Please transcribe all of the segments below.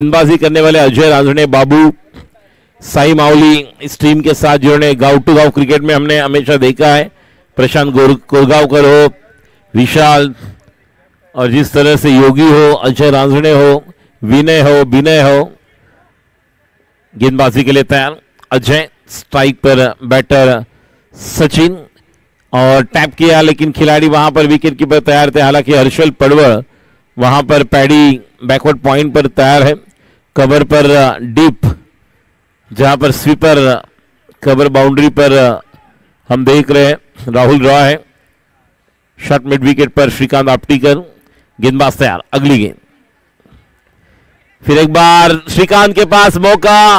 गेंदबाजी करने वाले अजय रांझणे, बाबू, साई मावली इस टीम के साथ जिन्होंने गांव टू गांव क्रिकेट में हमने हमेशा देखा है। प्रशांत कोरगांवकर हो, विशाल, और जिस तरह से योगी हो, अजय रांझणे हो, विनय हो, गेंदबाजी के लिए तैयार। अजय स्ट्राइक पर बैटर सचिन, और टैप किया लेकिन खिलाड़ी वहां पर विकेट कीपर तैयार थे। हालांकि हर्षल पड़वड़ वहां पर पैडी बैकवर्ड पॉइंट पर तैयार है। कवर पर डीप, जहां पर स्वीपर कवर बाउंड्री पर हम देख रहे हैं राहुल रॉय है। शॉट मिड विकेट पर श्रीकांत आपटीकर, गेंदबाज तैयार। अगली गेंद फिर एक बार श्रीकांत के पास मौका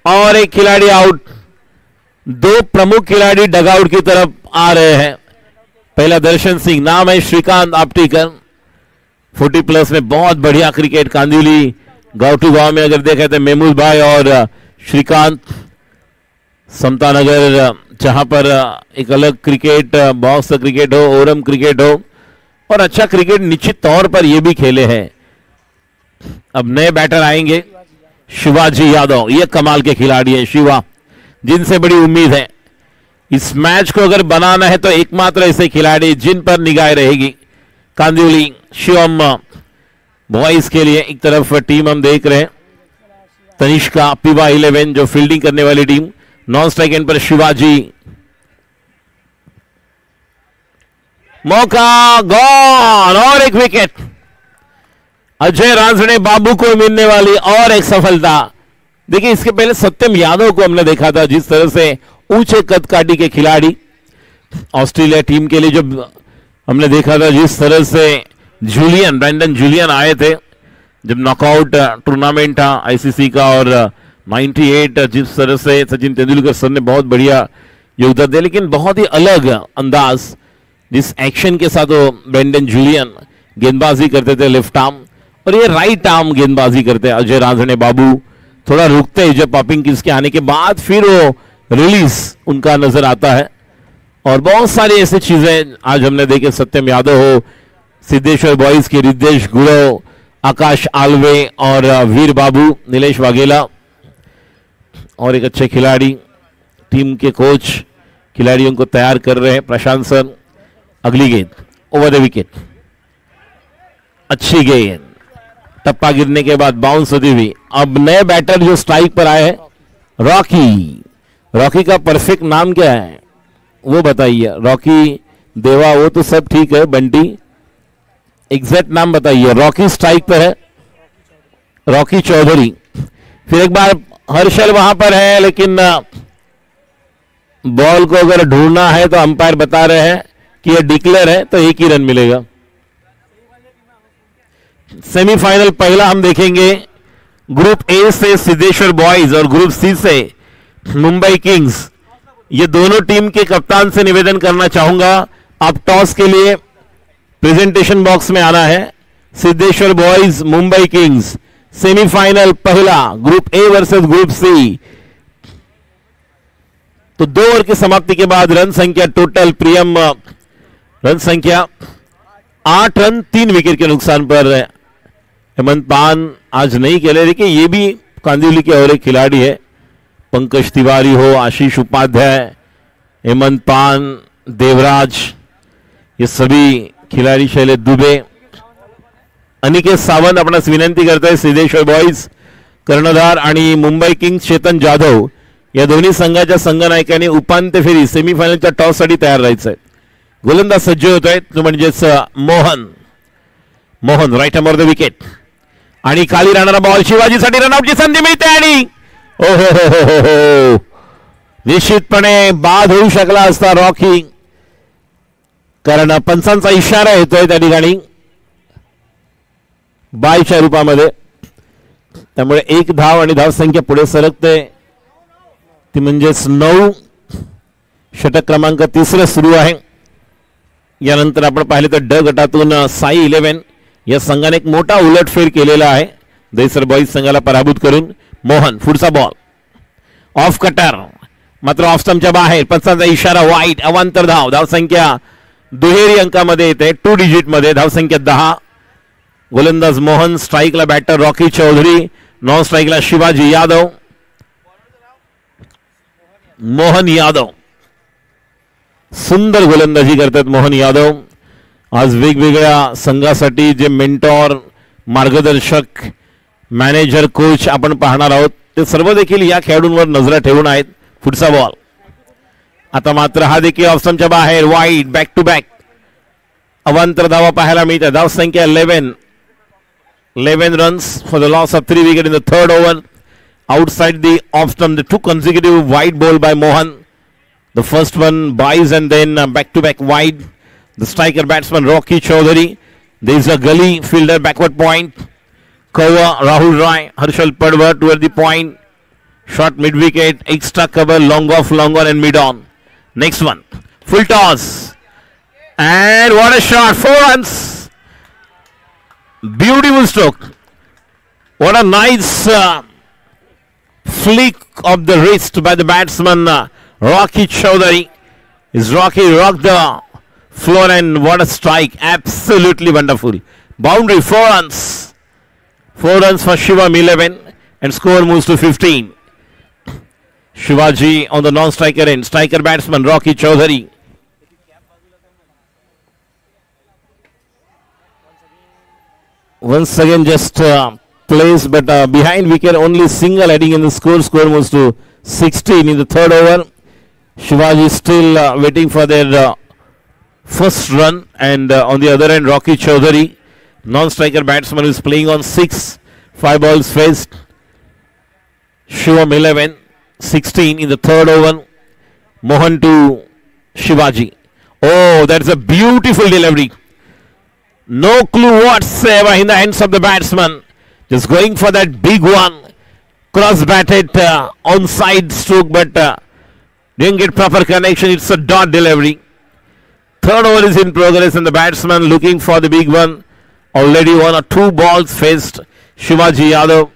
और एक खिलाड़ी आउट। दो प्रमुख खिलाड़ी डगआउट की तरफ आ रहे हैं। पहला दर्शन सिंह, नाम है श्रीकांत आपटीकर, 40 प्लस में बहुत बढ़िया क्रिकेट। कांदिवली गांव टू गांव में अगर देखा तो महमूद भाई और श्रीकांत, समता नगर जहां पर एक अलग क्रिकेट, बॉक्स क्रिकेट हो, ओरम क्रिकेट हो, और अच्छा क्रिकेट निश्चित तौर पर ये भी खेले हैं। अब नए बैटर आएंगे, शिवाजी यादव, ये कमाल के खिलाड़ी हैं शिवा, जिनसे बड़ी उम्मीद है। इस मैच को अगर बनाना है तो एकमात्र ऐसे खिलाड़ी जिन पर निगाह रहेगी। कांदिवली शिवम बॉयज के लिए एक तरफ टीम हम देख रहे हैं, तनिष्का पीवा 11 जो फील्डिंग करने वाली टीम। नॉन स्ट्राइक एंड पर शिवाजी, मौका गॉन, और एक विकेट। अजय रांझणे बाबू को मिलने वाली और एक सफलता। देखिए, इसके पहले सत्यम यादव को हमने देखा था, जिस तरह से ऊंचे कद काटी के खिलाड़ी ऑस्ट्रेलिया टीम के लिए जब हमने देखा था, जिस तरह से ब्रैंडन जूलियन आए थे जब नॉकआउट टूर्नामेंट था आईसीसी का, और 98 जिस तरह से सचिन तेंदुलकर सर ने बहुत बढ़िया योगदान दिया। लेकिन बहुत ही अलग अंदाज, जिस एक्शन के साथ वो ब्रैंडन जूलियन गेंदबाजी करते थे, लेफ्ट आर्म, और ये राइट आर्म गेंदबाजी करते हैं। अजय रांझणे बाबू थोड़ा रुकते हैं जब पॉपिंग किस के आने के बाद, फिर वो रिलीज उनका नजर आता है। और बहुत सारी ऐसी चीजें आज हमने देखे, सत्यम यादव हो, सिद्धेश्वर बॉयज के रिद्धेश गुड़ो, आकाश आलवे, और वीर बाबू, नीलेश वाघेला, और एक अच्छे खिलाड़ी। टीम के कोच खिलाड़ियों को तैयार कर रहे हैं, प्रशांत सर। अगली गेंद ओवर द विकेट, अच्छी गेंद, टप्पा गिरने के बाद बाउंस होती हुई। अब नए बैटर जो स्ट्राइक पर आए हैं, रॉकी का परफेक्ट नाम क्या है वो बताइए। रॉकी देवा वो तो सब ठीक है, बंटी एग्जैक्ट नाम बताइए। रॉकी स्ट्राइक पर है, रॉकी चौधरी। फिर एक बार हर्षल वहां पर है, लेकिन बॉल को अगर ढूंढना है तो अंपायर बता रहे हैं कि यह डिक्लेयर है, तो एक ही रन मिलेगा। सेमीफाइनल पहला हम देखेंगे, ग्रुप ए से सिद्धेश्वर बॉयज और ग्रुप सी से मुंबई किंग्स। ये दोनों टीम के कप्तान से निवेदन करना चाहूंगा, आप टॉस के लिए प्रेजेंटेशन बॉक्स में आना है। Siddheshwar boys, Mumbai kings, semifinal पहला, group A versus group C. तो 2 ओवर की समाप्ति के बाद रन संख्या टोटल, प्रियम रन संख्या 8 रन 3 विकेट के नुकसान पर। हेमंत पान आज नहीं खेले, लेकिन ये भी कांदिवली के और एक खिलाड़ी है। पंकज तिवारी हो, आशीष उपाध्याय, हेमंत पान, देवराज, ये सभी खिलाड़ी, शैलेश दुबे, अनिकेत सावंत आपणास विनंती करताय। सिद्धेश्वर बॉयज कर्णधार आणि मुंबई किंग्स चेतन जाधव या दोन्ही संघाच्या संघनायकांनी उपांत्य फेरी सेमीफायनलच्या टॉससाठी तयार राहायचं आहे। गोलंदाज सज्ज होत आहेत, तो म्हणजेच मोहन राईट अमर द विकेट, आणि खाली राहणारा बॉल शिवाजीसाठी रनआउटची संधी मिळते, आणि हो निश्चितपणे बाद होऊ शकला असता रॉकी, कारण पंचांचा इशारा येतोय त्या ठिकाणी बायच्या रूपामध्ये। त्यामुळे 1 धाव आणि धावसंख्या पुढे सरकते, ती म्हणजेच 9। षटक क्रमांक 3 सुरू आहे। यानंतर आपण पाहिले तर ड गटातून साई 11 या संघाने एक मोठा उलटफेर केलेला आहे, दहिसर बॉईज संघाला पराभूत करून। मोहन पुढचा बॉल ऑफ कटर, मात्र ऑफ स्टंपच्या बाहेर, पंचांचा इशारा वाईट, अवांतर धाव, धावसंख्या दुहेरी अंकामध्ये येते, 2 डिजिट मध्ये, धावसंख्या 10। गोलंदाज मोहन, स्ट्राइकला बॅटर रॉकी चौधरी, नॉन स्ट्राईकला शिवाजी यादव, मोहन यादव. सुंदर गोलंदाजी करतात मोहन यादव. आज वेगवेगळ्या संघासाठी जे मेंटॉर, मार्गदर्शक, मॅनेजर, कोच आपण पाहणार आहोत ते सर्व देखील या खेळाडूंवर नजर ठेवून आहेत. पुढचा बॉल आता मात्र हा देखील ऑफस्टंपच्या बाहेर, वाईड, बॅक टू बॅक अवांतर धावा पाहायला मिळते. धाव संख्या 11 runs for the loss of 3 wickets in the third over. Outside the off stump, the 2 consecutive wide ball by Mohan. The first one buys and then back to back wide. The striker batsman Rocky Chaudhary. There is a gully fielder backward point. Cover Rahul Rai, Harshal Padwar toward the point. Short mid wicket, extra cover, long off, long on and mid on. Next one, full toss. And what a shot, 4 runs. Beautiful stroke. What a nice flick of the wrist by the batsman Rocky Chaudhary. Is Rocky rocked the floor and what a strike. Absolutely wonderful. Boundary, 4 runs. 4 runs for Shivam 11 and score moves to 15. Shivaji on the non-striker end. Striker batsman Rocky Chaudhary. Once again just plays but behind wicket, only single heading in the score. Score moves to 16 in the third over. Shivaji still waiting for their first run, and on the other end Rocky Chaudhary, non-striker batsman, is playing on 6. 5 balls faced. Shivam 11, 16 in the third over. Mohan to Shivaji. Oh, that's a beautiful delivery. No clue whatsoever in the hands of the batsman. Just going for that big one. Cross batted onside stroke, but didn't get proper connection. It's a dot delivery. Third over is in progress and the batsman looking for the big one. Already 1 or 2 balls faced Shivaji Yadav,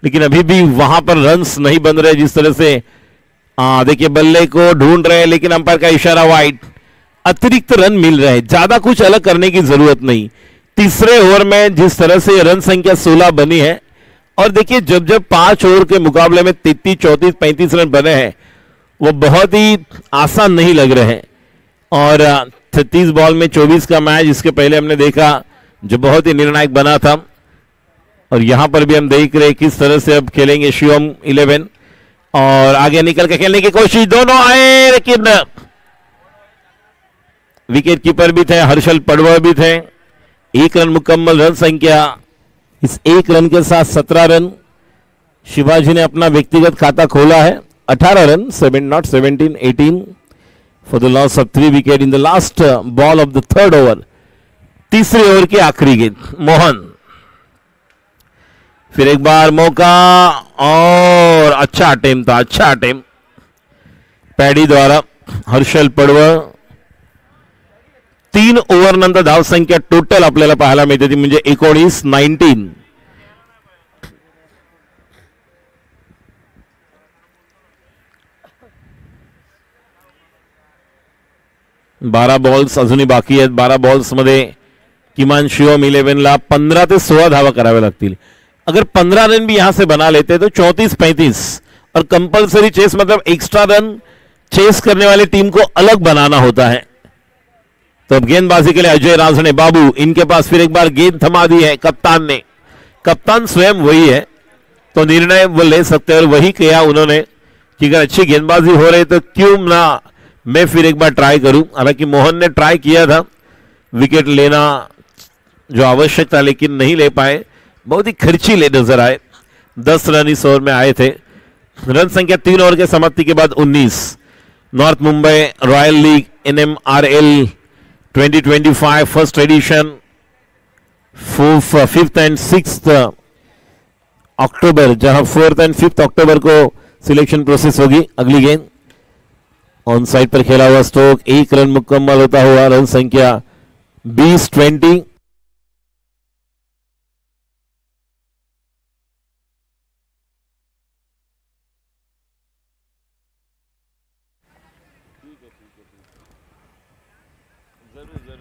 लेकिन अभी भी वहां पर runs नहीं बन रहे जिस तरह से देखिए बल्ले को ढूंढ रहे हैं, लेकिन अंपायर का इशारा वाइड. अतिरिक्त रन मिल रहे हैं, ज्यादा कुछ अलग करने की जरूरत नहीं. तीसरे ओवर में जिस तरह से रन संख्या 16 बनी है, और देखिए जब जब 5 ओवर के मुकाबले में 33, 34, 35 रन बने हैं वो बहुत ही आसान नहीं लग रहे हैं. और 36 बॉल में 24 का मैच इसके पहले हमने देखा जो बहुत ही निर्णायक बना था, और यहां पर भी हम देख रहे किस तरह से अब खेलेंगे शिवम 11. और आगे निकल के खेलने की कोशिश, दोनों आए लेकिन विकेट कीपर भी थे, हर्षल पड़वा भी थे. 1 रन मुकम्मल. रन संख्या इस 1 रन के साथ 17 रन. शिवाजी ने अपना व्यक्तिगत खाता खोला है. 18 run, 17, 18 for the loss of 3 wicket in the last ball of the third over. तीसरे ओवर की आखिरी गेंद. मोहन फिर एक बार मौका, और अच्छा अटेम्प्ट था, अच्छा अटेम्प्ट पैडी द्वारा. हर्षल पडवळ. 3 ओव्हर नंतर धाव संख्या टोटल आपल्याला पाहायला मिळते ती म्हणजे 19. 12 बॉल्स अजूनही बाकी आहेत. 12 बॉल्स मध्ये किमान शिवम 11ला 15 ते 16 धावा कराव्या लागतील. अगर 15 रन भी यहां से बना लेते तो 34-35, और कंपलसरी चेस मतलब एक्स्ट्रा रन चेस करने वाली टीम को अलग बनाना होता है. तो अब गेंदबाजी के लिए अजय रांझणे बाबू, इनके पास फिर एक बार गेंद थमा दी है कप्तान ने. कप्तान स्वयं वही है तो निर्णय वो ले सकते हैं, और वही किया उन्होंने कि अगर अच्छी गेंदबाजी हो रही तो क्यों ना मैं फिर एक बार ट्राई करूं. हालांकि मोहन ने ट्राई किया था विकेट लेना जो आवश्यक था, लेकिन नहीं ले पाए. बहुत ही खर्चीले नजर आए. 10 रन इस ओवर में आए थे. रन संख्या 3 ओवर के समाप्ति के बाद 19. North Mumbai royal league NMRL 2025 first edition 5th and 6th अक्टूबर, जहां 4th and 5th अक्टूबर को सिलेक्शन प्रोसेस होगी. अगली गेंद ऑन साइड पर खेला हुआ स्ट्रोक. 1 रन मुकम्मल होता हुआ रन संख्या 20-20.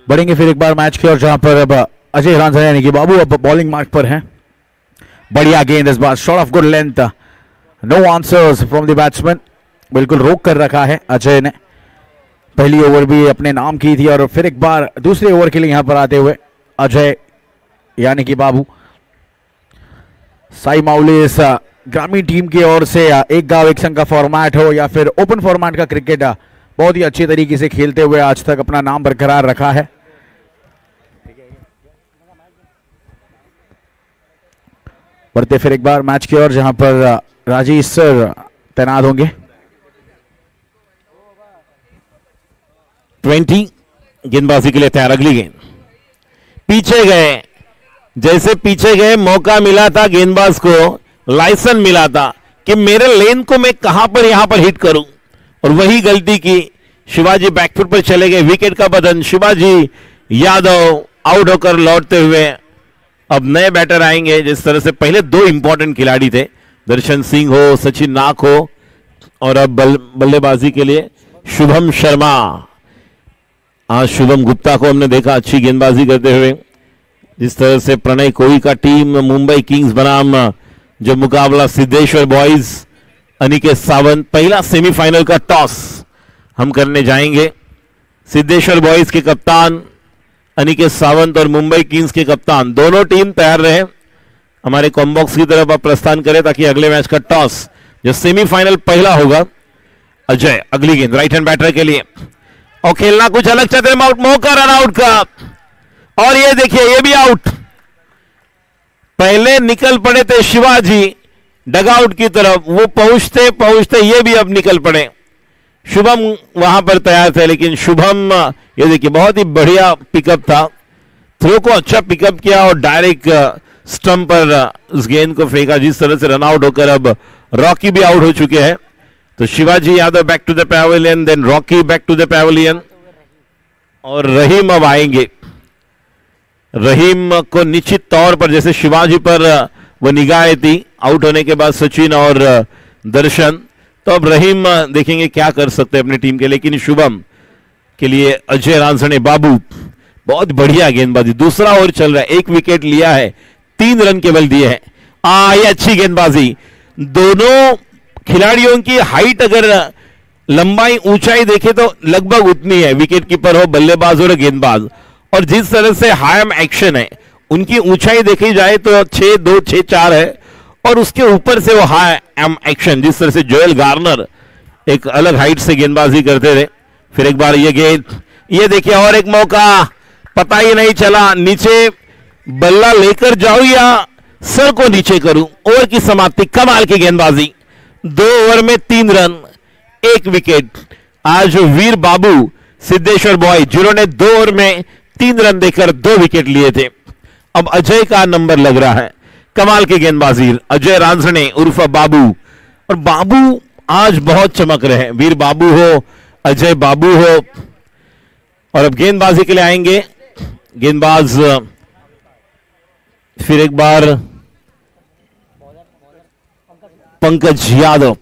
बढ़ेंगे फिर एक बार मैच की ओर, जहां पर अब अजय रांझणे यानी कि बाबू अब बॉलिंग मार्क पर हैं. बढ़िया गेंद इस बार, shot of good length, no answers from the batsman. बिल्कुल रोक कर रखा है अजय ने। पहली ओवर भी अपने नाम की थी और फिर एक बार दूसरे ओवर के लिए यहां पर आते हुए अजय यानी कि बाबू। साई माउली इस ग्रामीण टीम की ओर से एक गांव एक संघ का फॉर्मेट हो या फिर ओपन फॉर्मेट का क्रिकेट बहुत ही अच्छे तरीके से खेलते हुए आज तक अपना नाम बरकरार रखा है। बढ़ते फिर एक बार मैच की ओर जहां पर राजीव सर तैनात होंगे। 20 गेंदबाजी के लिए तैयार। अगली गेंद पीछे गए, जैसे पीछे गए मौका मिला था गेंदबाज को, लाइसेंस मिला था कि मेरे लेन को मैं कहां पर यहां पर हिट करूं, और वही गलती की। शिवाजी बैकफुट पर चले गए, विकेट का बदन। शिवाजी यादव आउट होकर लौटते हुए अब नए बैटर आएंगे। जिस तरह से पहले दो इंपॉर्टेंट खिलाड़ी थे, दर्शन सिंह हो, सचिन नाग हो, और अब बल्लेबाजी के लिए शुभम शर्मा। आज शुभम गुप्ता को हमने देखा अच्छी गेंदबाजी करते हुए। जिस तरह से प्रणय कोई का टीम मुंबई किंग्स बनाम जो मुकाबला सिद्धेश्वर बॉयज अनिकेत सावंत, पहला सेमीफाइनल का टॉस हम करने जाएंगे। सिद्धेश्वर बॉयज के कप्तान अनिकेत सावंत और मुंबई किंग्स के कप्तान दोनों टीम तैयार रहे, हमारे कॉम्बॉक्स की तरफ आप प्रस्थान करें ताकि अगले मैच का टॉस जो सेमीफाइनल पहला होगा। अजय अगली गेंद राइट हैंड बैटर के लिए, और खेलना कुछ अलग चाहते हैं, मौका रन आउट का, और ये देखिए ये भी आउट। पहले निकल पड़े थे शिवाजी डगआउट की तरफ, वो पहुंचते पहुंचते ये भी अब निकल पड़े। शुभम वहां पर तैयार थे, लेकिन शुभम ये देखिए बहुत ही बढ़िया पिकअप था, थ्रो को अच्छा पिकअप किया और डायरेक्ट स्टंप पर उस गेंद को फेंका, जिस तरह से रन आउट होकर अब रॉकी भी आउट हो चुके हैं। तो Shivaji Yadav back to the pavilion, then Rocky back to the pavilion, और रहीम अब आएंगे। रहीम को निश्चित तौर पर जैसे शिवाजी पर वो निगाहें थी आउट होने के बाद सचिन और दर्शन, तो अब रहीम देखेंगे क्या कर सकते हैं अपनी टीम के लिए। लेकिन शुभम के लिए अजय रांझणे बाबू बहुत बढ़िया गेंदबाजी, दूसरा ओवर चल रहा है, एक विकेट लिया है, 3 रन केवल दिए हैं। ये अच्छी गेंदबाजी, दोनों खिलाड़ियों की हाइट अगर लंबाई ऊंचाई देखे तो लगभग उतनी है, विकेट कीपर हो, बल्लेबाज और गेंदबाज, और जिस तरह से हायम एक्शन है उनकी ऊंचाई देखी जाए तो 6'2", 6'4" है, और उसके ऊपर से वो हाई एम एक्शन, जिस तरह से जोएल गार्नर एक अलग हाइट से गेंदबाजी करते थे। फिर एक बार ये गेंद, ये देखिए और एक मौका, पता ही नहीं चला नीचे बल्ला लेकर जाऊं या सर को नीचे करूं। ओवर की समाप्ति, कमाल की गेंदबाजी, 2 ओवर में 3 रन 1 विकेट। आज वीर बाबू सिद्धेश्वर बॉय जिन्होंने 2 ओवर में 3 रन देकर 2 विकेट लिए थे। अब अजय का नंबर लग रहा है, कमाल की गेंदबाजी, अजय रांझणे उर्फ बाबू, और बाबू आज बहुत चमक रहे हैं, वीर बाबू हो, अजय बाबू हो। और अब गेंदबाजी के लिए आएंगे गेंदबाज, फिर एक बार पंकज यादव।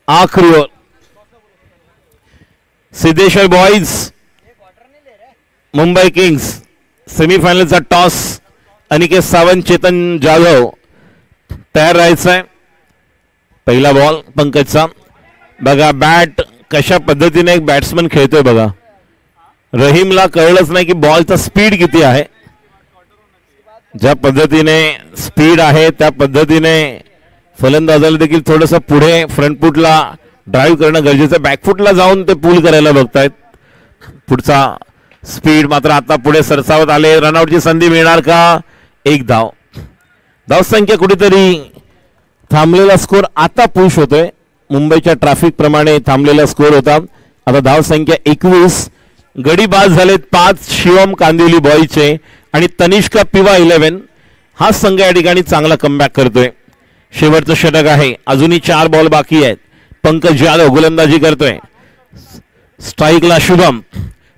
आखिरी over, Siddheshwar boys Mumbai kings सेमीफायनलचा टॉस, अनिकेत सावंत चेतन जाधव तयार राहायचं आहे। पहिला बॉल पंकजचा, बघा बॅट कशा पद्धतीने एक बॅट्समन खेळतोय बघा, रहीमला कळलंच नाही की बॉलचा स्पीड किती आहे, ज्या पद्धतीने स्पीड आहे त्या पद्धतीने फलंदाजाला देखील थोडंसं पुढे फ्रंट फुटला ड्राईव्ह करणं गरजेचं, बॅकफुटला जाऊन ते पूल करायला बघतायत। पुढचा स्पीड मात्र आता पुढे सरसावत आले, रनआउटची संधी मिळणार का? 1 धाव, धावसंख्या कुठेतरी थांबलेला स्कोर आता पुश होतोय, मुंबईच्या ट्रॅफिक प्रमाणे थांबलेला स्कोर होता, आता धावसंख्या 21, गडी बाद झालेत 5 शिवम कांदिवली बॉयजचे आणि तनिष्का पिवा 11। हा संघ या ठिकाणी चांगला कमबॅक करतोय, शेवटचं षटक आहे, अजूनही 4 बॉल बाकी आहेत। पंकज यादव गोलंदाजी करतोय, स्ट्राइकला शुभम,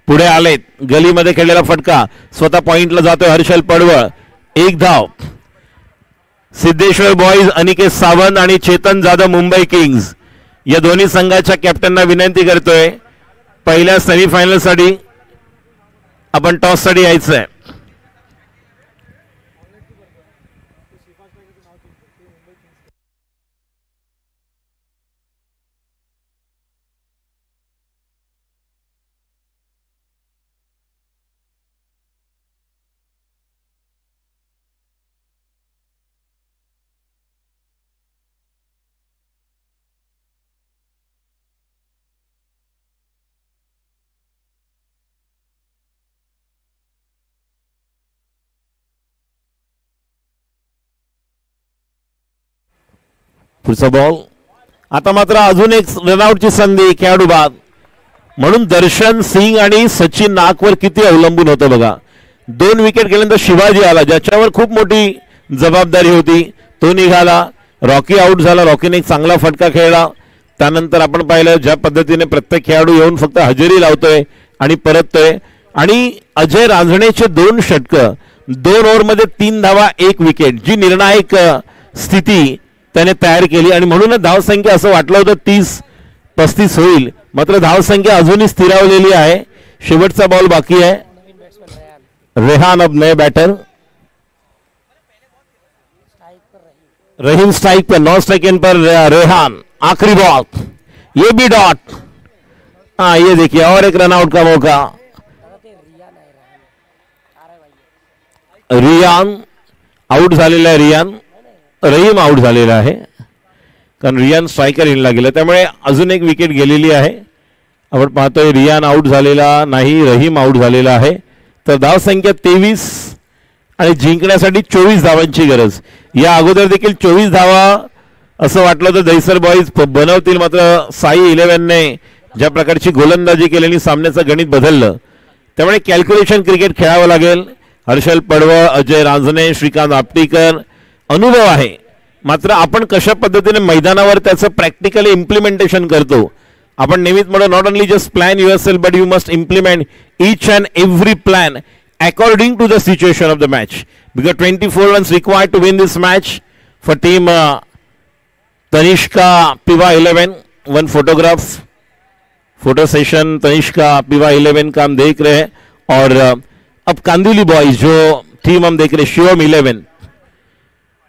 पुढे आलेत, गलीमध्ये खेळलेला फटका, स्वतः पॉइंटला जातोय हर्षल पडवळ, 1 धाव। सिद्धेश्वर बॉयज अनिकेत सावंत आणि चेतन जाधव मुंबई किंग्स या दोन्ही संघाच्या कॅप्टनना विनंती करतोय, पहिल्या सेमीफायनल साठी आपण टॉस साठी यायचंय। पुढचा बॉल. आता मात्र अजून एक रनआउटची संधी खेळाडू बाद. म्हणून दर्शन सिंग आणि सचिन नागवर किती अवलंबून होतं बघा. 2 विकेट गेल्यानंतर शिवाजी आला, ज्याच्यावर खूप मोठी जबाबदारी होती, तो निघाला. रॉकी आउट झाला, रॉकीने एक चांगला फटका खेळला. त्यानंतर आपण पाहिलं ज्या पद्धतीने प्रत्येक खेळाडू येऊन फक्त हजेरी लावतोय आणि परततोय. आणि अजय रांझणेचे 2 षटकं, 2 ओव्हरमध्ये 3 धावा 1 विकेट, जी निर्णायक स्थिती त्याने तयार केली. आणि म्हणूनच धावसंख्या असं वाटलं होतं 30-35 होईल, मात्र धावसंख्या अजूनही स्थिरावलेली आहे. शेवटचा बॉल बाकी आहे. रेहान अब नए बैटर. रहीम स्ट्राइक पर, नॉन स्ट्राइक इन पर रेहान. आखिरी बॉल, ये भी डॉट. हाँ, ये देखिए और एक रनआउट का मौका. रियान आउट झालेला आहे. रहीम आउट झालेला आहे, कारण रियान स्ट्रायकर इनला गेला, त्यामुळे अजून एक विकेट गेलेली आहे. आपण पाहतोय रियान आउट झालेला नाही, रहीम आउट झालेला आहे. तर धावसंख्या 23 आणि जिंकण्यासाठी 24 धावांची गरज. या अगोदर देखील 24 धावा असं वाटलं होतं दहिसर बॉईज बनवतील, मात्र साई 11ने ज्या प्रकारची गोलंदाजी केल्याने सामन्याचं गणित बदललं. त्यामुळे कॅल्क्युलेशन क्रिकेट खेळावं लागेल. हर्षल पडवळ, अजय रांझणे, श्रीकांत आपटीकर अनुभव आहे, मात्र आपण कशा पद्धतीने मैदानावर त्याचं प्रॅक्टिकली इम्प्लिमेंटेशन करतो. आपण नेहमीच म्हणतो, not only just plan yourself but you must implement each and every plan according to the situation of the match. Because 24 runs required to win this match for team Tanishka Piva 11. One photograph photo session Tanishka Piva 11 का हम देख रहे हैं. और अब Kandivali boys जो team हम देख रहे,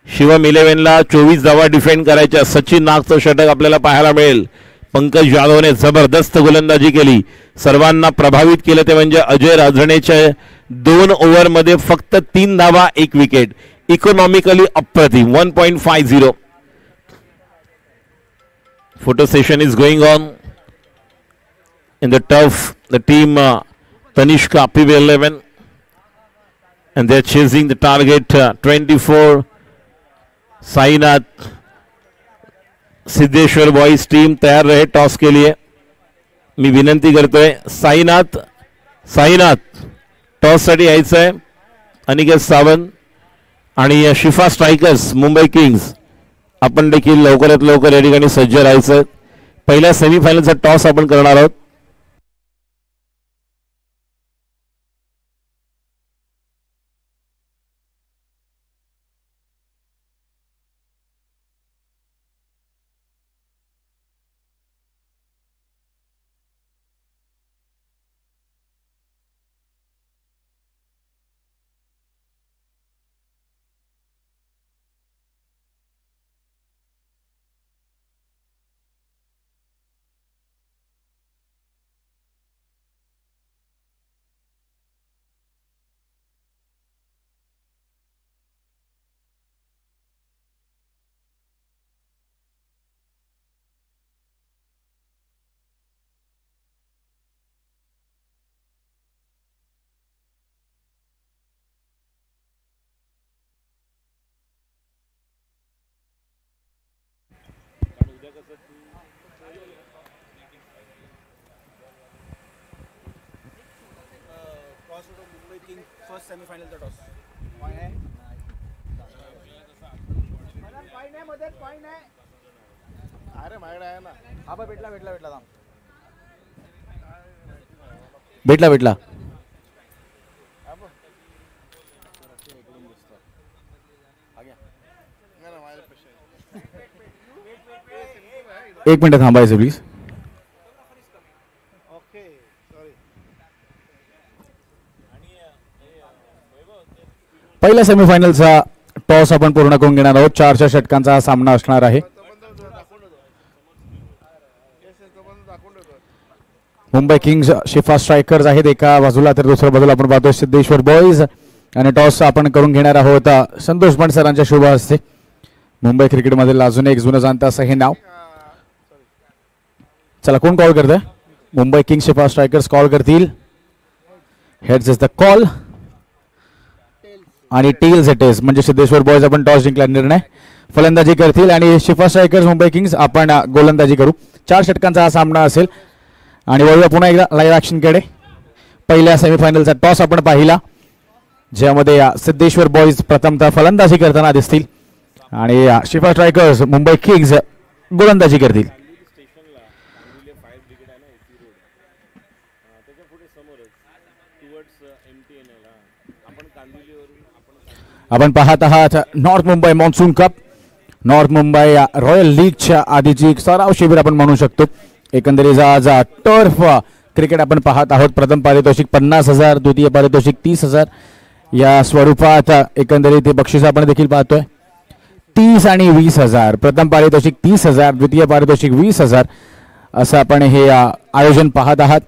शिवम 11ला 24 धावा डिफेंड करायच्या. सचिन नागचं षटक आपल्याला पाहायला मिळेल. पंकज यादवने जबरदस्त गोलंदाजी केली, सर्वांना प्रभावित केलं ते म्हणजे अजय रांझणेच्या 2 ओव्हरमध्ये फक्त 3 धावा 1 विकेट. इकॉनॉमिकली अप्रतिम. 1.50. Photo session is going on in the turf. The team Tanishka PV 11 and they're chasing the target. 24. Sainath Siddheshwar boys team तैयार रहे टॉस के लिए. मी विनंती करतोय साईनाथ टॉस साठी यायचं आहे. अनिकेत सावंत आणि शिफा स्ट्रायकर्स मुंबई किंग्स आपण देखील लवकरात लवकर या ठिकाणी सज्ज राहायचं. पहिल्या सेमीफायनलचा टॉस आपण करणार आहोत. सेमीफायनलचा टॉस अरे माझ्याकडे आहे ना. हा भेटला एक मिनिट थांबायचं प्लीज. पहिल्या सेमीफायनलचा टॉस आपण पूर्ण करून घेणार आहोत. 4 षटकांचा हा सामना असणार आहे. मुंबई किंग्स शिफा स्ट्रायकर्स आहेत एका बाजूला, तर दुसऱ्या बाजूला आपण पाहतोय सिद्धेश्वर बॉईज. आणि टॉस आपण करून घेणार आहोत संतोष बंड सरांच्या शुभ हस्ते. मुंबई क्रिकेटमधील अजून एक जुनं जाणतं असं हे नाव. चला कोण कॉल करतंय? मुंबई किंग्स शिफा स्ट्रायकर्स कॉल करतील. हेड्स इज द कॉल आणि टेल्स इट इज, म्हणजे सिद्धेश्वर बॉयज आपण टॉस जिंकला, निर्णय फलंदाजी करतील आणि शिफा स्ट्रायकर्स मुंबई किंग्स आपण गोलंदाजी करू. 4 षटकांचा हा सामना असेल. आणि वळूया पुन्हा एकदा लाईव्ह ॲक्शनकडे. पहिल्या सेमीफायनलचा टॉस आपण पाहिला, ज्यामध्ये सिद्धेश्वर बॉयज प्रथमतः फलंदाजी करताना दिसतील आणि शिफा स्ट्रायकर्स मुंबई किंग्स गोलंदाजी करतील. आपण पाहत आहात north Mumbai monsoon cup, north Mumbai royal लीगच्या आधीची एक सराव शिबिर आपण म्हणू शकतो. एकंदरीत आज टर्फ क्रिकेट आपण पाहत आहोत. प्रथम पारितोषिक 50,000, द्वितीय पारितोषिक 30,000 या स्वरूपात एकंदरीत बक्षीस आपण देखील पाहतोय. 30 आणि 20,000, प्रथम पारितोषिक 30,000, द्वितीय पारितोषिक 20,000 असं आपण हे आयोजन पाहत आहात.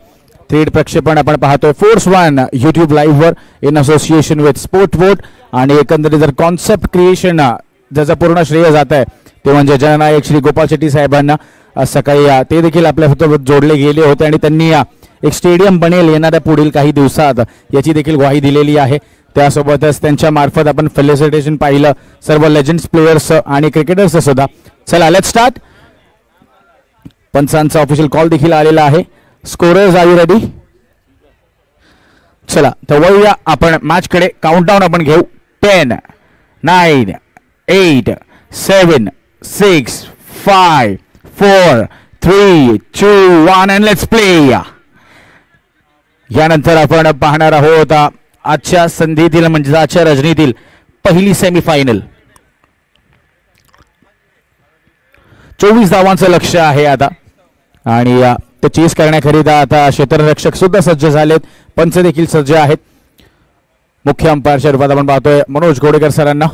थेट प्रक्षेपण आपण पाहतोय force 1 YouTube live were in association with sport vote. आणि एकंदरीत जर कॉन्सेप्ट क्रिएशन ज्याचं पूर्ण श्रेय जात आहे ते म्हणजे जननायक श्री गोपाल शेट्टी साहेबांना. सकाळी ते देखील आपल्यासोबत जोडले गेले होते आणि त्यांनी एक स्टेडियम बनेल येणाऱ्या पुढील काही दिवसात याची देखील ग्वाही दिलेली आहे. त्यासोबतच त्यांच्या मार्फत आपण फेलिसिटेशन पाहिलं सर्व लेजंड्स प्लेयर्स आणि क्रिकेटर्स सुद्धा. चला लेट्स स्टार्ट. पंचांचा ऑफिशियल कॉल देखील आलेला आहे. Scorers are you ready? चला तर वळूया आपण मॅचकडे. काउंटडाऊन आपण घेऊ. 10, 9, 8, 7, 6, 5, 4, 3, 2, 1 and let's play. यानंतर आपण पाहणार आहोत आजच्या संधीतील म्हणजे आजच्या रजनीतील पहिली सेमीफायनल. 24 धावांचं लक्ष्य आहे आता आणि ते चेस करण्याकरिता आता क्षेत्ररक्षक सुद्धा सज्ज झालेत. पंच देखील सज्ज आहेत. मुख्य अंपायरच्या रूपात आपण पाहतोय मनोज घोडेकर सरांना.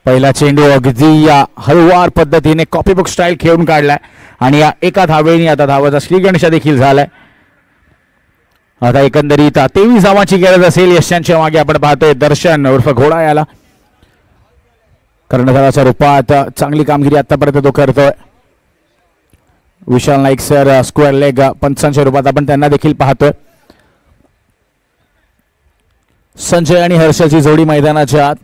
पहिला चेंडू अगदी हळूवार पद्धतीने कॉपीबुक स्टाईल खेळून काढलाय आणि या एका धावेने आता धावाचा श्रीगणेशा देखील झालाय. आता एकंदरीत 23 धावांची गरज असेल. यशांच्या मागे आपण पाहतोय दर्शन उर्फ घोडा याला कर्णधाराच्या रूपात चांगली कामगिरी आतापर्यंत तो करतोय. विशाल नाईक सर स्क्वेअर लेग पंचांच्या रूपात आपण त्यांना देखील पाहतोय. संजय आणि हर्षची जोडी मैदानाच्या आत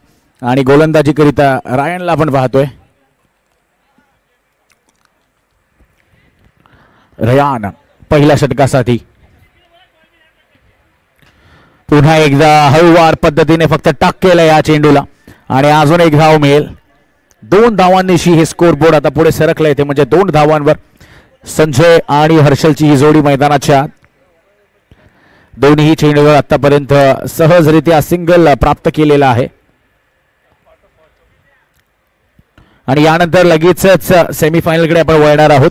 आणि गोलंदाजी करिता रायनला आपण पाहतोय. रयान पहिल्या षटकासाठी पुन्हा एकदा हळूवार पद्धतीने फक्त टक केलं या चेंडूला आणि अजून एक धाव मिळेल. 2 धावांनीशी हे स्कोर बोर्ड आता पुढे सरकलंय. ते म्हणजे 2 धावांवर संजय आणि हर्षलची ही जोडी मैदानाच्या आत. दोन्ही चेंडूवर आतापर्यंत सहजरित्या सिंगल प्राप्त केलेला आहे आणि यानंतर लगेचच सेमीफायनलकडे आपण वळणार आहोत.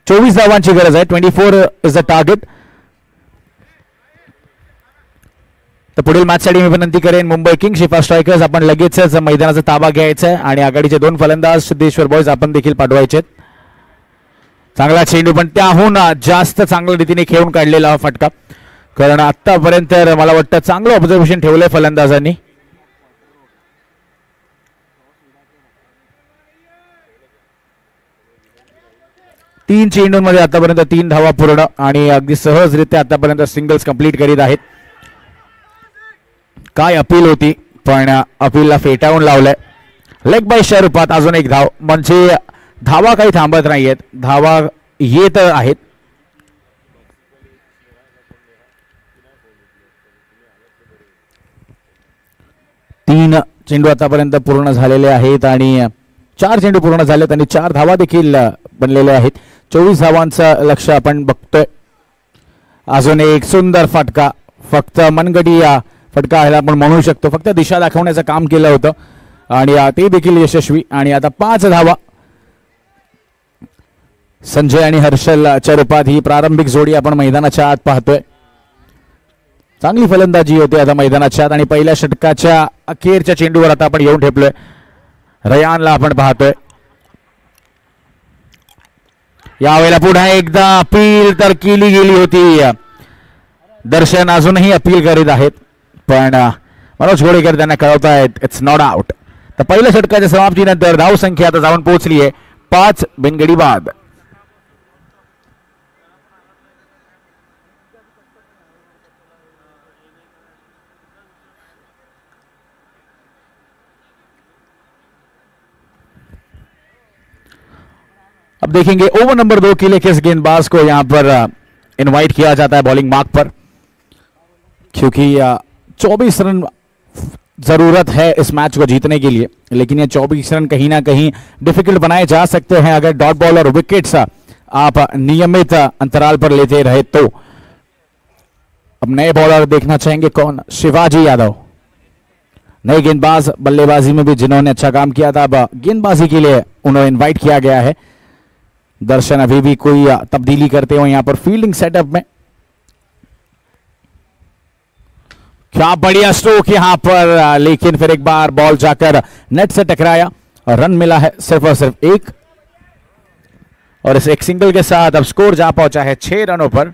24 धावांची गरज आहे. 24 इज द टार्गेट. तर पुढील मॅचसाठी मी विनंती करेन मुंबई किंग्स शिफा स्ट्रायकर्स आपण लगेचच मैदानाचा ताबा घ्यायचा आहे आणि आघाडीचे 2 फलंदाज सिद्धेश्वर बॉयज आपण देखील पाठवायचे. चांगला चेंडू पण त्याहून जास्त चांगल्या रीतीने खेळून काढलेला हा फटका, कारण आतापर्यंत मला वाटतं चांगलं ऑब्झर्वेशन ठेवलंय फलंदाजांनी. तीन चेंडूंमध्ये आतापर्यंत 3 धावा पूर्ण आणि अगदी सहजरित्या आतापर्यंत सिंगल्स कंप्लीट करीत आहेत. काय अपील होती पण अपीलला फेटाळून लावलंय. लेग बायच्या रूपात अजून एक धाव, म्हणजे धावा काही थांबत नाहीयेत, धावा येत आहेत. तीन चेंडू आतापर्यंत पूर्ण झालेले आहेत आणि 4 चेंडू पूर्ण झालेत आणि 4 धावा देखील बनलेले आहेत. 24 धावांचं लक्ष आपण बघतोय. अजून एक सुंदर फटका, फक्त मनगटी फटका ह्याला आपण म्हणू शकतो, फक्त दिशा दाखवण्याचं काम केलं होतं आणि ते देखील यशस्वी. आणि आता 5 धावा संजय आणि हर्षलच्या रूपात ही प्रारंभिक जोडी आपण मैदानाच्या आत पाहतोय. चांगली फलंदाजी होते आता मैदानाच्या आत आणि पहिल्या षटकाच्या अखेरच्या चेंडूवर आता आपण येऊन ठेपलोय. रयानला आपण पाहतोय. यावेळेला पुन्हा एकदा अपील तर केली गेली होती. दर्शन अजूनही अपील करीत आहेत, पण मनोज घोडेकर त्यांना कळवतायत इट्स नॉट आउट. तर पहिल्या षटकाच्या समाप्तीनंतर धाव संख्या आता जाऊन पोहोचली आहे 5 बिनगडी बाद. अब देखेंगे ओवर नंबर 2 के लिए किस गेंदबाज को यहां पर इनवाइट किया जाता है बॉलिंग मार्क पर, क्योंकि 24 रन जरूरत है इस मैच को जीतने के लिए. लेकिन ये 24 रन कहीं ना कहीं डिफिकल्ट बनाए जा सकते हैं अगर डॉट बॉल और विकेट्स आप नियमित अंतराल पर लेते रहे तो. अब नए बॉलर देखना चाहेंगे कौन? शिवाजी यादव, नए गेंदबाज बल्लेबाजी में भी जिन्होंने अच्छा काम किया था. अब गेंदबाजी के लिए उन्हें इन्वाइट किया गया है. दर्शन अभी भी कोई तब्दीली करते हो यहां पर फील्डिंग सेटअप में. क्या बढ़िया स्ट्रोक यहां पर, लेकिन फिर एक बार बॉल जाकर नेट से टकराया और रन मिला है सिर्फ और सिर्फ 1. और इस एक सिंगल के साथ अब स्कोर जा पहुंचा है 6 रनों पर.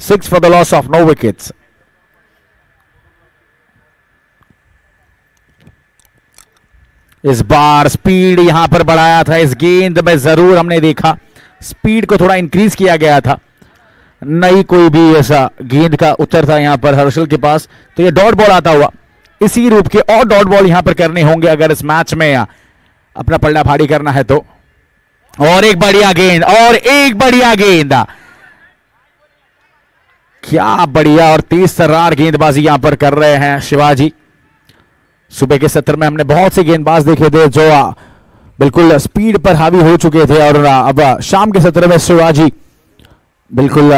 6 for the loss of no wickets. इस बार स्पीड यहां पर बढ़ाया था इस गेंद में, जरूर हमने देखा स्पीड को थोड़ा इंक्रीज किया गया था. नहीं कोई भी ऐसा गेंद का उत्तर था यहां पर हर्षल के पास, तो ये डॉट बॉल आता हुआ. इसी रूप के और डॉट बॉल यहां पर करने होंगे अगर इस मैच में अपना पलड़ा भारी करना है तो. और एक बढ़िया गेंद, और एक बढ़िया गेंद, क्या बढ़िया और तेज तर्रार गेंदबाजी यहां पर कर रहे हैं शिवाजी. सुबह के सत्र में हमने बहुत से गेंदबाज देखे थे जो बिल्कुल स्पीड पर हावी हो चुके थे, और अब शाम के सत्र में शिवाजी बिल्कुल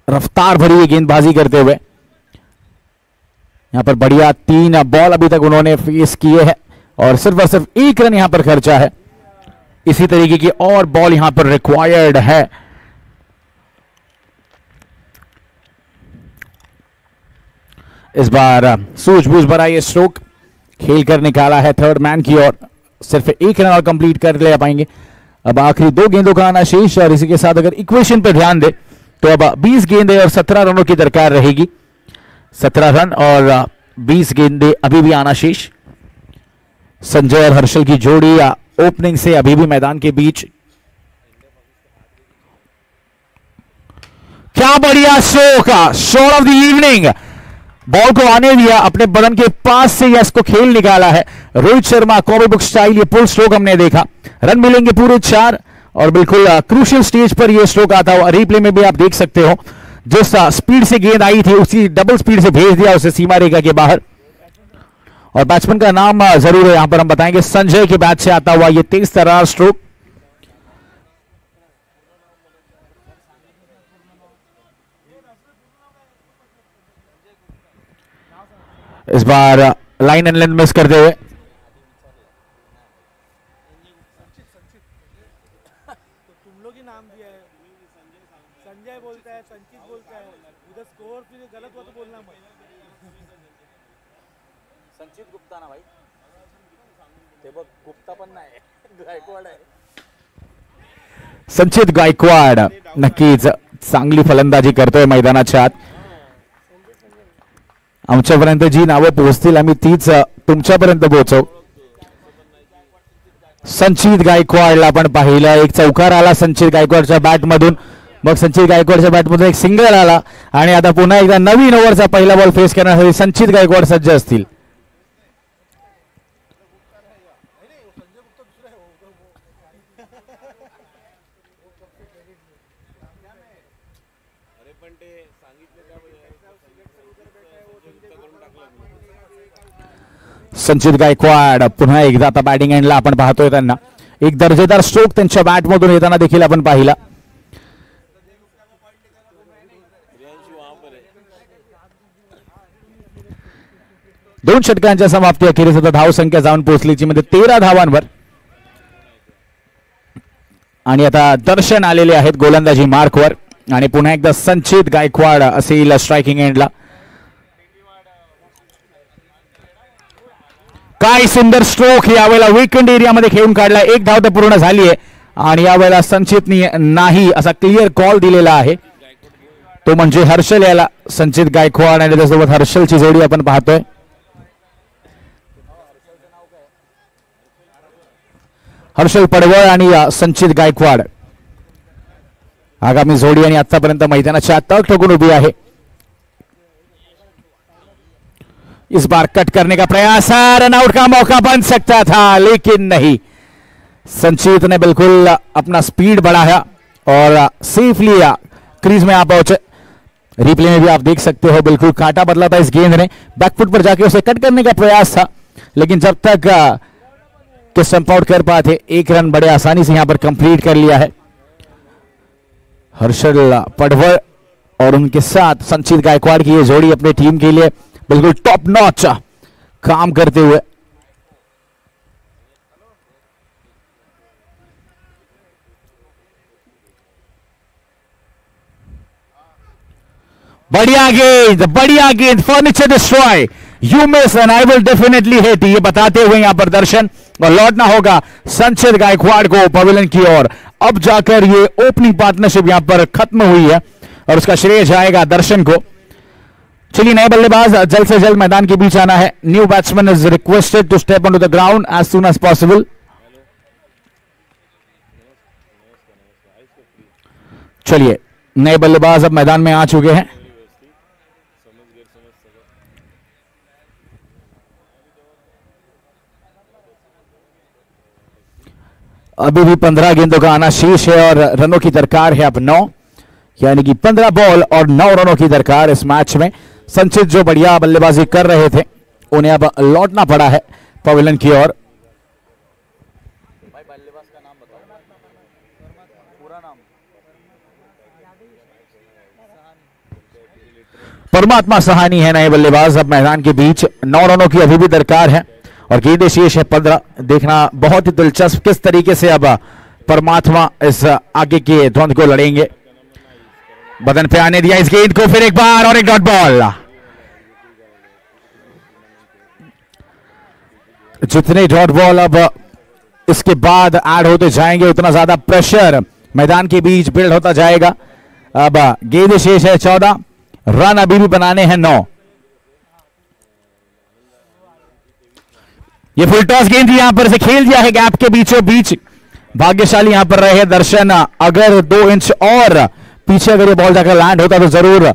रफ्तार भरी गेंदबाजी करते हुए यहां पर बढ़िया 3 बॉल अभी तक उन्होंने फेस किए हैं और सिर्फ 1 रन यहां पर खर्चा है. इसी तरीके की और बॉल यहां पर रिक्वायर्ड है. इस बार सूझबूझ भरा ये स्ट्रोक खेल कर निकाला है थर्ड मैन की ओर. सिर्फ 1 रन और कंप्लीट कर ले पाएंगे. अब आखिरी 2 गेंदों का आना शेष, और इसी के साथ अगर इक्वेशन पर ध्यान दे तो अब 20 गेंदें और 17 रनों की दरकार रहेगी. 17 रन और 20 गेंदें अभी भी आना शेष. संजय और हर्षल की जोड़ी ओपनिंग से अभी भी मैदान के बीच. क्या बढ़िया stroke, shot of the evening. Ball को आने दिया, अपने बदन के पास से या इसको खेल निकाला है. Rohit Sharma comic book style ये पुल स्ट्रोक हमने देखा. रन मिलेंगे पूरे 4, और बिल्कुल क्रूशियल स्टेज पर ये स्ट्रोक आता हुआ. रिप्ले में भी आप देख सकते हो जिस स्पीड से गेंद आई थी उसी डबल स्पीड से भेज दिया उसे सीमा रेखा के बाहर. और बैट्समैन का नाम जरूर है यहां पर हम बताएंगे, संजय के बैट से आता हुआ ये तेज तर्रार स्ट्रोक. इस बार लाइन एंड लेंथ मिस करते हुए तुम लोग ही नाम दिया है. संजय बोलता है, संचित बोलता है, उधर स्कोर फिर गलत हुआ तो बोलना मत. संचित गुप्ता ना भाई, ते बघ गुप्ता पण नाही, गायकवाड आहे. संचित गायकवाड नक्कीच चांगली फलंदाजी करतोय मैदानाच्या आत. आमच्यापर्यंत जी नावं पोहोचतील आम्ही तीच तुमच्यापर्यंत पोहोचवू. संचित गायकवाडला आपण पाहिलं, एक चौकार आला संचित गायकवाडच्या बॅटमधून, मग संचित गायकवाडच्या बॅटमधून एक सिंगल आला, आणि आता पुन्हा एकदा नवीन ओव्हरचा पहिला बॉल फेस करण्यासाठी संचित गायकवाड सज्ज असतील. संचित गायकवाड पुन्हा एकदा आता बॅटिंग एंडला आपण पाहतोय त्यांना. एक दर्जेदार स्ट्रोक त्यांच्या बॅटमधून येताना देखील आपण पाहिला. दोन षटकांच्या समाप्ती अखेरीस आता धाव संख्या जाऊन पोहोचलीची मध्ये 13 धावांवर. आणि आता दर्शन आलेले आहेत गोलंदाजी मार्कवर, आणि पुन्हा एकदा संचित गायकवाड असेल स्ट्रायकिंग एंडला. काय सुंदर स्ट्रोक यावेळेला विकेंड एरियामध्ये खेळून काढला. 1 धाव तर पूर्ण झाली आहे आणि यावेळेला संचितनी नाही असा क्लिअर कॉल दिलेला आहे. तो म्हणजे हर्षल याला संचित गायकवाड आणि त्याच्यासोबत हर्षलची जोडी आपण पाहतोय. हर्षल पडवळ आणि संचित गायकवाड आगामी जोडी आणि आतापर्यंत मैदानाच्या तळ ठोकून उभी आहे. इस बार कट करने का प्रयास, रनआउट का मौका बन सकता था लेकिन नहीं. संचित ने बिल्कुल अपना स्पीड बढ़ाया और सेफली क्रीज में आ पहुंचे. रिप्ले में भी आप देख सकते हो बिल्कुल कांटा बदला था इस गेंद ने. बैकफुट पर जाके उसे कट करने का प्रयास था लेकिन जब तक के स्टंप आउट कर पाते 1 रन बड़े आसानी से यहां पर कंप्लीट कर लिया है. हर्षल पडवळ और उनके साथ संचित गायकवाड़ की ये जोड़ी अपनी टीम के लिए बिल्कुल टॉप नॉच काम करते हुए बढ़िया गेंद furniture destroy, you miss and I will definitely hit, ये बताते हुए यहां पर दर्शन और लौटना होगा संचित गायकवाड़ को पवेलियन की ओर. अब जाकर ये ओपनिंग पार्टनरशिप यहां पर खत्म हुई है और उसका श्रेय जाएगा दर्शन को. चलिए नए बल्लेबाज जल्द से जल्द मैदान के बीच आना है. New batsman is requested to step on to the ground as soon as possible. चलिए नए बल्लेबाज अब मैदान में आ चुके हैं. अभी भी 15 गेंदों का आना शेष है और रनों की दरकार है अब 9, यानी कि 15 बॉल और 9 रनों की दरकार इस मैच में. संचित जो बढ़िया बल्लेबाजी कर रहे थे उन्हें अब लौटना पड़ा है पवेलियन की ओर. परमात्मा सहानी है नए बल्लेबाज अब मैदान के बीच. 9 रनों की अभी भी दरकार है और गेंदें शेष है 15. देखना बहुत ही दिलचस्प किस तरीके से अब परमात्मा इस आगे के द्वंद्व को लड़ेंगे. बदन पे आने दिया इस गेंद को, फिर एक बार और एक डॉट बॉल. जितने डॉट बॉल अब इसके बाद ऐड होते जाएंगे उतना ज्यादा प्रेशर मैदान के बीच बिल्ड होता जाएगा. अब गेंदें शेष है 14, रन अभी भी बनाने हैं 9. ये फुल टॉस गेंद यहां पर से खेल दिया है गैप के बीचों बीच. भाग्यशाली यहां पर रहे दर्शन. अगर 2 इंच और पीछे अगर ये बॉल जाकर लैंड होता तो जरूर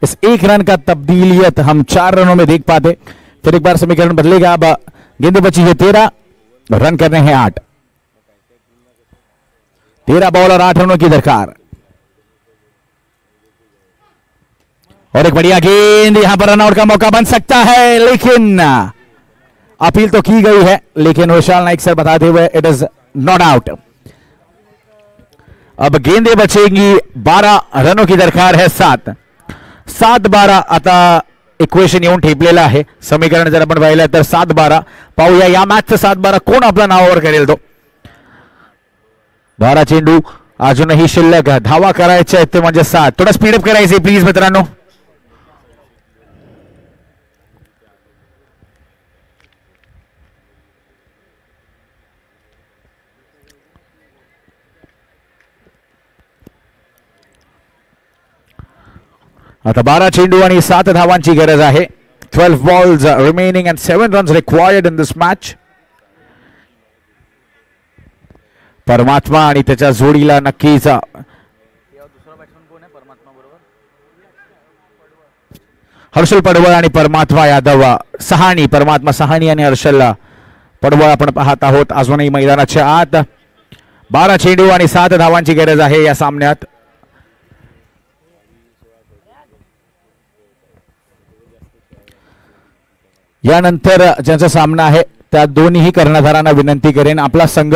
इस 1 रन का तब्दीलियत हम 4 रनों में देख पाते. फिर एक बार समीकरण बदलेगा. अब गेंदें बची है 13, रन करने हैं 8. 13 बॉल और 8 रनों की दरकार. और एक बढ़िया गेंद, यहां पर रनआउट का मौका बन सकता है लेकिन अपील तो की गई है लेकिन विशाल नाइक सर बताते हुए इट इज नॉट आउट. अब गेंदें बचेंगी 12 रनों की दरकार है 7-12. आता इक्वेशन येऊन ठेपलेलं आहे. समीकरण जर आपण पाहिलं तर 7-12. पाहूया या मॅचचं 7-12 कोण आपल्या नावावर करेल तो. 12 चेंडू अजूनही शिल्लक. धावा करायच्या आहेत ते म्हणजे 7. थोडं स्पीडअप करायचे प्लीज मित्रांनो. आता 12 चेंडू आणि 7 धावांची गरज आहे. 12 balls remaining and 7 runs required in this match. परमात्मा आणि त्याच्या जोडीला नक्कीच हर्षल पडवळ आणि परमात्मा यादव सहानी. परमात्मा सहानी आणि हर्षल पडवळ आपण पाहत आहोत अजूनही मैदानाच्या आत. 12 चेंडू आणि 7 धावांची गरज आहे या सामन्यात. यानंतर ज्यांचा सामना आहे त्या दोन्ही कर्णधारांना विनंती करेन आपला संघ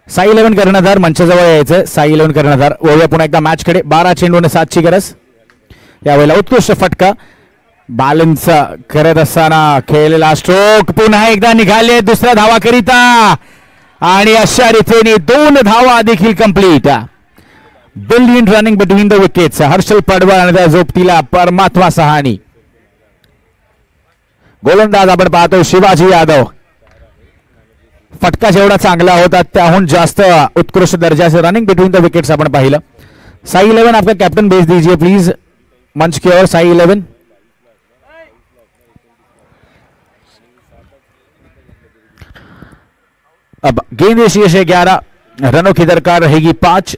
साई 11 कर्णधार मंचाजवळ यायचं. साई 11 कर्णधार वळूया पुन्हा एकदा मॅचकडे. 12 चेंडू आणि 7 ची गरज. यावेळेला उत्कृष्ट फटका बॅलन्स करत असताना खेळलेला स्ट्रोक पुन्हा एकदा निघाले दुसऱ्या धावाकरिता आणि अशा रीतीने 2 धावा देखील complete. Brilliant running between the wickets. Harshal पडवळ आणि त्या झोपतीला परमात्मा सहानी. गोलंदाज आपण पाहतो शिवाजी यादव. फटका जेवढा चांगला होता त्याहून जास्त उत्कृष्ट दर्जाचे रनिंग बिटवीन द विकेट्स आपण पाहिलं. साई 11 आपका कैप्टन भेज दीजिए प्लीज मंच की ओर. साई 11. अब गेंद शीर्ष 11 रनों की दरकार रहेगी 5.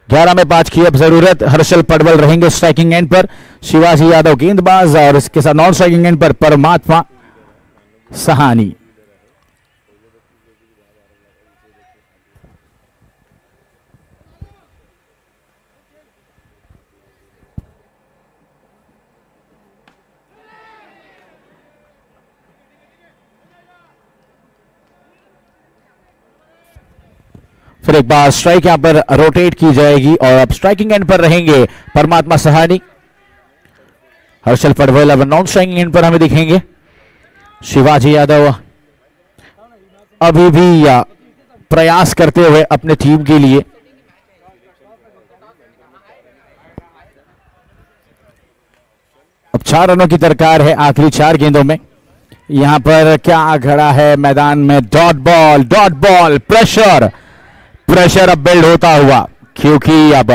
11 में 5 की अब जरूरत. हर्षल पडवल रहेंगे स्ट्राइकिंग एंड पर. शिवाजी यादव गेंदबाज और इसके साथ नॉन स्ट्राइकिंग एंड पर परमात्मा सहानी. फिर एक बार स्ट्राइक यहां पर रोटेट की जाएगी और अब स्ट्राइकिंग एंड पर रहेंगे परमात्मा सहानी. हर्षल पडवल अब नॉन स्ट्राइकिंग एंड पर हमें दिखेंगे. शिवाजी यादव अभी भी प्रयास करते हुए अपने टीम के लिए. अब 4 रनों की दरकार है आखिरी 4 गेंदों में. यहां पर क्या खड़ा है मैदान में. डॉट बॉल प्रेशर अब बिल्ड होता हुआ क्योंकि अब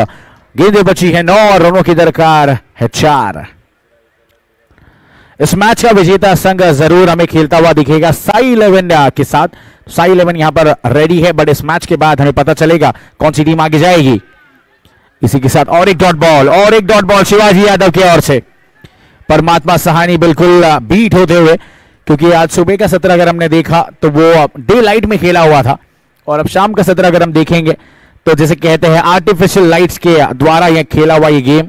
गेंदें बची है 9 और रनों की दरकार है 4. इस मैच का विजेता संघ जरूर हमें खेलता हुआ दिखेगा साई 11 के साथ. साई 11 यहां पर रेडी है बट इस मैच के बाद हमें पता चलेगा कौन सी टीम आगे जाएगी. इसी के साथ और एक डॉट बॉल शिवाजी यादव की ओर से. परमात्मा सहानी बिल्कुल बीट होते हुए क्योंकि आज सुबह का सत्र अगर हमने देखा तो वो डे लाइट में खेला हुआ था और अब शाम का सत्र अगर हम देखेंगे तो जैसे कहते हैं आर्टिफिशियल लाइट्स के द्वारा यह खेला हुआ ये गेम.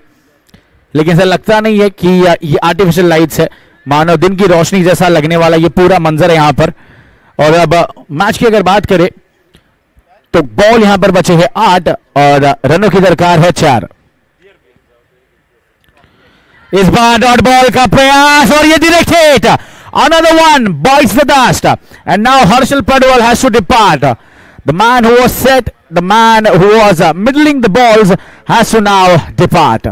लेकिन ऐसा लगता नहीं है कि ये आर्टिफिशियल लाइट्स है. मानो दिन की रोशनी जैसा लगने वाला ये पूरा मंजर है यहां पर. और अब मैच की अगर बात करें तो बॉल यहां पर बचे हैं 8 और रनों की दरकार है 4. इस बार डॉट बॉल का प्रयास और ये direct hit. Another one bites the dust and now Harshal Pradwal has to depart. The man who was set, the man who was middling the balls has to now depart.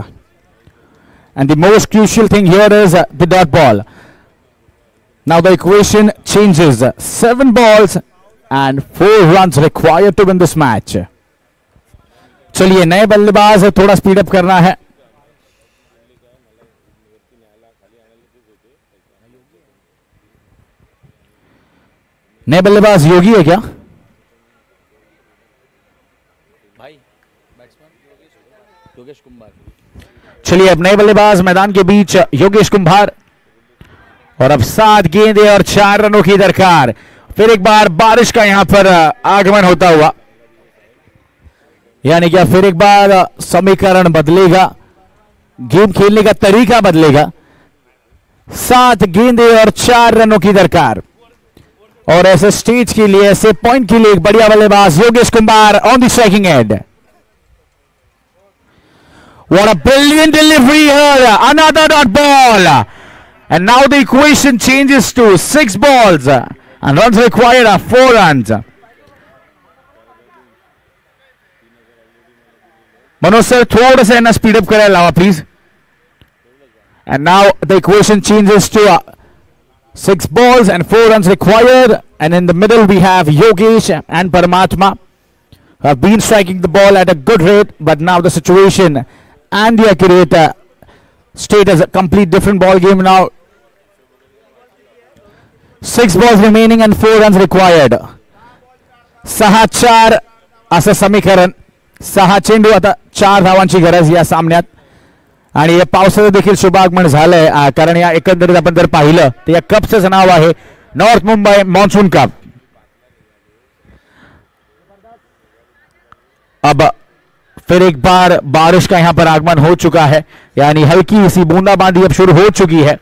And the most crucial thing here is the dot ball. Now the equation changes. 7 balls and 4 runs required to win this match. चलिए नए बल्लेबाज थोड़ा speed up करना है. नए बल्लेबाज योगी है क्या भाई? योगेश कुंभार. चलिए अब नए बल्लेबाज मैदान के बीच योगेश कुंभार. और अब 7 गेंदें और 4 रनों की दरकार. फिर एक बार बारिश का यहां पर आगमन होता हुआ यानी कि फिर एक बार समीकरण बदलेगा. गेम खेलने का तरीका बदलेगा. 7 गेंदें और 4 रनों की दरकार और ऐसे स्टेज के लिए ऐसे पॉइंट के लिए एक बढ़िया बल्लेबाज Yogesh Kumar on the striking and. What a brilliant delivery here. Another dot ball. And now the equation changes to 6 balls and runs required are 4 runs. Manoj sir थोड़ा सा ना स्पीड अप करें अलावा please. And now the equation changes to 6 balls and 4 runs required, and in the middle we have Yogesh and Paramatma who have been striking the ball at a good rate, but now the situation and the accurate state is a complete different ball game now. 6 balls remaining and 4 runs required. 6-4 असं समीकरण. 6 चेंडू आता 4 धावांची गरज या सामन्यात. आणि या पावसाचं देखील शुभागमन झालंय कारण या एकंदरीत आपण जर पाहिलं तर या कपचं नाव आहे नॉर्थ मुंबई मॉन्सून कप. अब फिर एक बार बारिश का यहां पर आगमन हो चुका है यानी हल्की सी बूंदाबांदी अब शुरू हो चुकी है.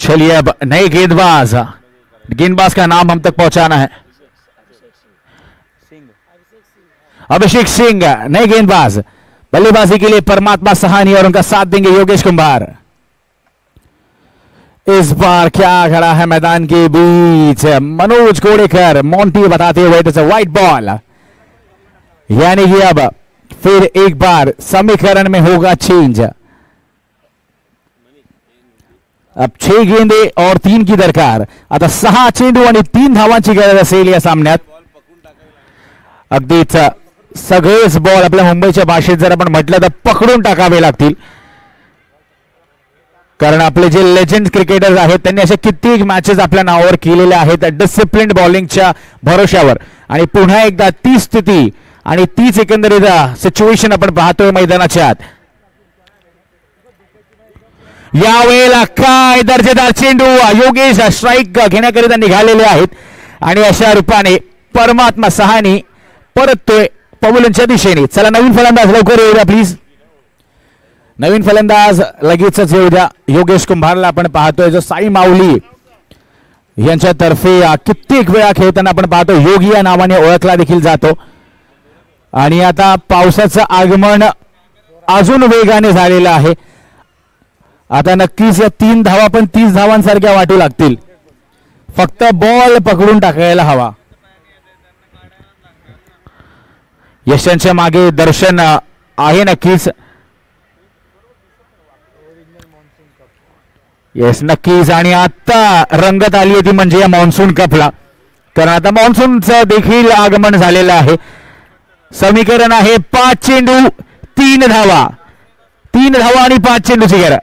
चलिए अब नए गेंदबाज का नाम हम तक पहुंचाना है. अभिषेक सिंह नए गेंदबाज, बल्लेबाजी के लिए परमात्मा सहानी और उनका साथ देंगे योगेश कुंभार। इस बार क्या खड़ा है मैदान के बीच, मनोज कोड़ेकर मोंटी बताते हुए इट्स अ वाइट बॉल, यानी कि अब फिर एक बार समीकरण में होगा चेंज। अब 6 गेंदे और 3 की दरकार, आता 6 चेंडू आणि 3 धावांची गरज असेल या सामन्यात। अगदीच सगळेच बॉल आपल्या मुंबईच्या भाषेत जर आपण म्हटलं तर पकडून टाकावे लागतील, कारण आपले जे लेजेंड क्रिकेटर्स आहेत त्यांनी अशा कित्येक मॅचेस आपल्या नावावर केलेल्या आहेत डिसिप्लिन्ड बॉलिंगच्या भरोश्यावर, आणि पुन्हा एकदा ती स्थिती आणि तीच एकंदरीत सिच्युएशन आपण पाहतोय मैदानाच्या आत। यावेळेला काय दर्जेदार चेंडू, योगेश स्ट्राईक घेण्याकरिता निघालेले आहेत आणि अशा रूपाने परमात्मा सहानी परततोय पवलनच्या दिशेने। चला नवीन फलंदाज लवकर येऊ द्या प्लीज, नवीन फलंदाज लगेचच येऊ द्या। योगेश कुंभारला आपण पाहतोय जो साई माऊली यांच्यातर्फे कित्येक वेळा खेळताना आपण पाहतो, योगी या नावाने ओळखला देखील जातो, आणि आता पावसाचं आगमन अजून वेगाने झालेलं आहे। आता नक्कीच या 3 धावा पण 30 धावांसारख्या वाटू लागतील, फक्त बॉल पकडून टाकायला हवा। यशांच्या मागे दर्शन आहे नक्कीच, येस नक्कीच, आणि आता रंगत आली होती म्हणजे या मान्सून कपला, कारण आता मान्सूनचं देखील आगमन झालेलं आहे। समीकरण आहे 5 चेंडू 3 धावा, 3 धावा आणि 5 चेंडूची गरज।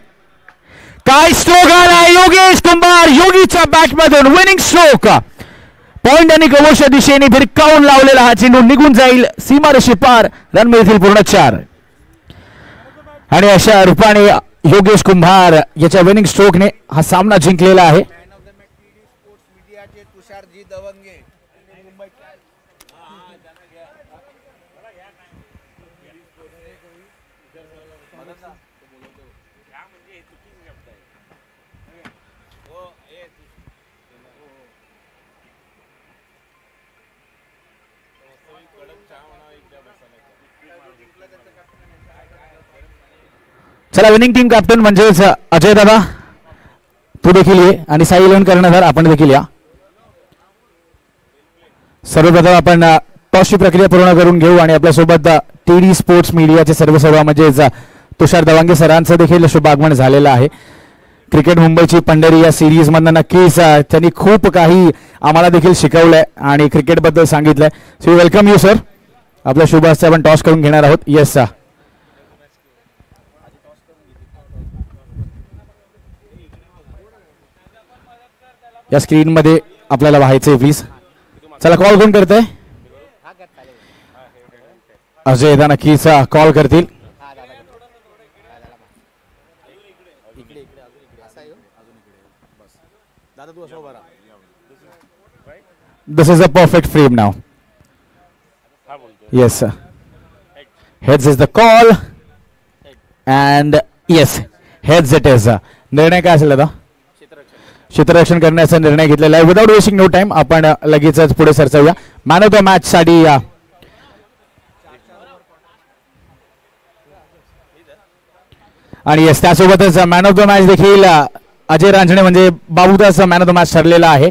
काय स्ट्रोक आला योगेश कुंभार, योगीच्या बॅटमधून विनिंग स्ट्रोक, पॉइंट आणि कवोच्या दिशेने भिरकावून लावलेला हा चेंडू निघून जाईल सीमारेषे पार, रन मिळतील पूर्ण 4, आणि अशा रूपाने योगेश कुंभार याच्या विनिंग स्ट्रोकने हा सामना जिंकलेला आहे। चला विनिंग टीम कॅप्टन म्हणजेच अजय दादा तू देखील ये, आणि साई इलेव्हन कर्णधार आपण देखील या। सर्वप्रथम आपण टॉसची प्रक्रिया पूर्ण करून घेऊ, आणि आपल्यासोबत टीडी स्पोर्ट्स मीडियाचे सर्व म्हणजेच तुषार दवांगे सरांचं देखील शुभागमन झालेलं आहे। क्रिकेट मुंबईची पंढरी या सिरीज मधनं नक्कीच त्यांनी खूप काही आम्हाला देखील शिकवलंय आणि क्रिकेटबद्दल सांगितलंय। सो वेलकम यू सर, आपल्या शुभ हस्ते आपण टॉस करून घेणार आहोत। येस सर, या स्क्रीन मध्ये आपल्याला व्हायचंय प्लीज। चला कॉल कोण करतंय, अजय दा नक्कीच कॉल करतील। This is a perfect frame now. Yes sir. Heads is the call and yes, heads it is. निर्णय काय असेल दादा? क्षेत्ररक्षण करण्याचा निर्णय घेतलेला आहे। विदाउट वेस्टिंग नो टाइम आपण लगेचच पुढे सरसावूया मॅन ऑफ द मॅच साठी। आणि येस त्यासोबतच मॅन ऑफ द मॅच देखील अजय रांजणे म्हणजे Babudas man of the match ठरलेला आहे।